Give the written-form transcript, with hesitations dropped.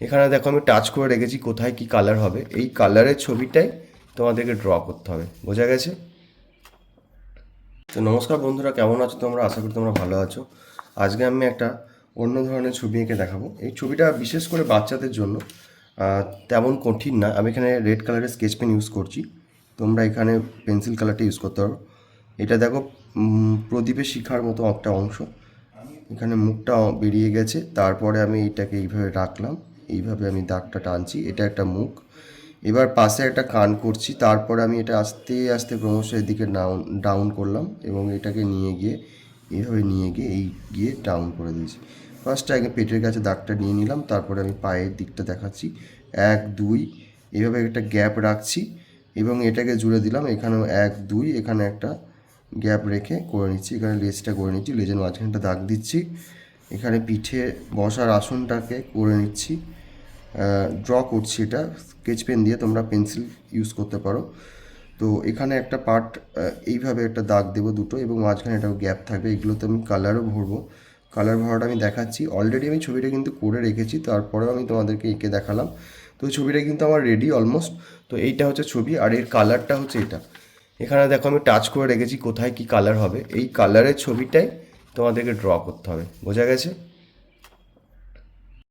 এখানে দেখো আমি টাচ করে রেখেছি কোথায় কি কালার হবে, এই কালারের ছবিটাই তোমাদেরকে ড্র করতে হবে। বোঝা গেছে? তো নমস্কার বন্ধুরা, কেমন আছো তোমরা? আশা করি তোমরা ভালো আছো। আজকে আমি একটা অন্য ধরনের ছবি এঁকে দেখাবো। এই ছবিটা বিশেষ করে বাচ্চাদের জন্য, তেমন কঠিন না। আমি এখানে রেড কালারের স্কেচ পেন ইউজ করছি, তোমরা এখানে পেন্সিল কালারটা ইউজ করতে পারো। এটা দেখো প্রদীপের শিখার মতো একটা অংশ, এখানে মুখটা বেরিয়ে গেছে। তারপরে আমি এইটাকে এইভাবে রাখলাম, এইভাবে আমি দাগটা টানছি, এটা একটা মুখ। এবার পাশে একটা কান করছি, তারপরে আমি এটা আস্তে আস্তে ক্রমশ এদিকে ডাউন করলাম এবং এটাকে নিয়ে গিয়ে এইভাবে নিয়ে গিয়ে গিয়ে ডাউন করে দিয়েছি। ফার্স্টে আগে পেটের কাছে দাগটা নিয়ে নিলাম, তারপরে আমি পায়ের দিকটা দেখাচ্ছি, 1 2 এইভাবে একটা গ্যাপ রাখছি এবং এটাকে জুড়ে দিলাম। এখানেও 1 2, এখানে একটা গ্যাপ রেখে করে নিচ্ছি, এখানে লেজটা করে নিচ্ছি, লেজের মাঝখানটা দাগ দিচ্ছি। এখানে পিঠে বসার আসনটাকে করে নিচ্ছি, ড্র করছি এটা স্কেচ পেন দিয়ে, তোমরা পেন্সিল ইউজ করতে পারো। তো এখানে একটা পার্ট এইভাবে একটা দাগ দেবো দুটো, এবং মাঝখানে এটাও গ্যাপ থাকবে। এগুলোতে আমি কালারও ভরবো, কালার ভরাটা আমি দেখাচ্ছি। অলরেডি আমি ছবিটা কিন্তু করে রেখেছি, তারপরেও আমি তোমাদেরকে এঁকে দেখালাম। তো ছবিটা কিন্তু আমার রেডি অলমোস্ট। তো এইটা হচ্ছে ছবি, আর এর কালারটা হচ্ছে এটা। এখানে দেখো আমি টাচ করে রেখেছি কোথায় কি কালার হবে, এই কালারের ছবিটাই তোমাদেরকে ড্র করতে হবে। বোঝা গেছে?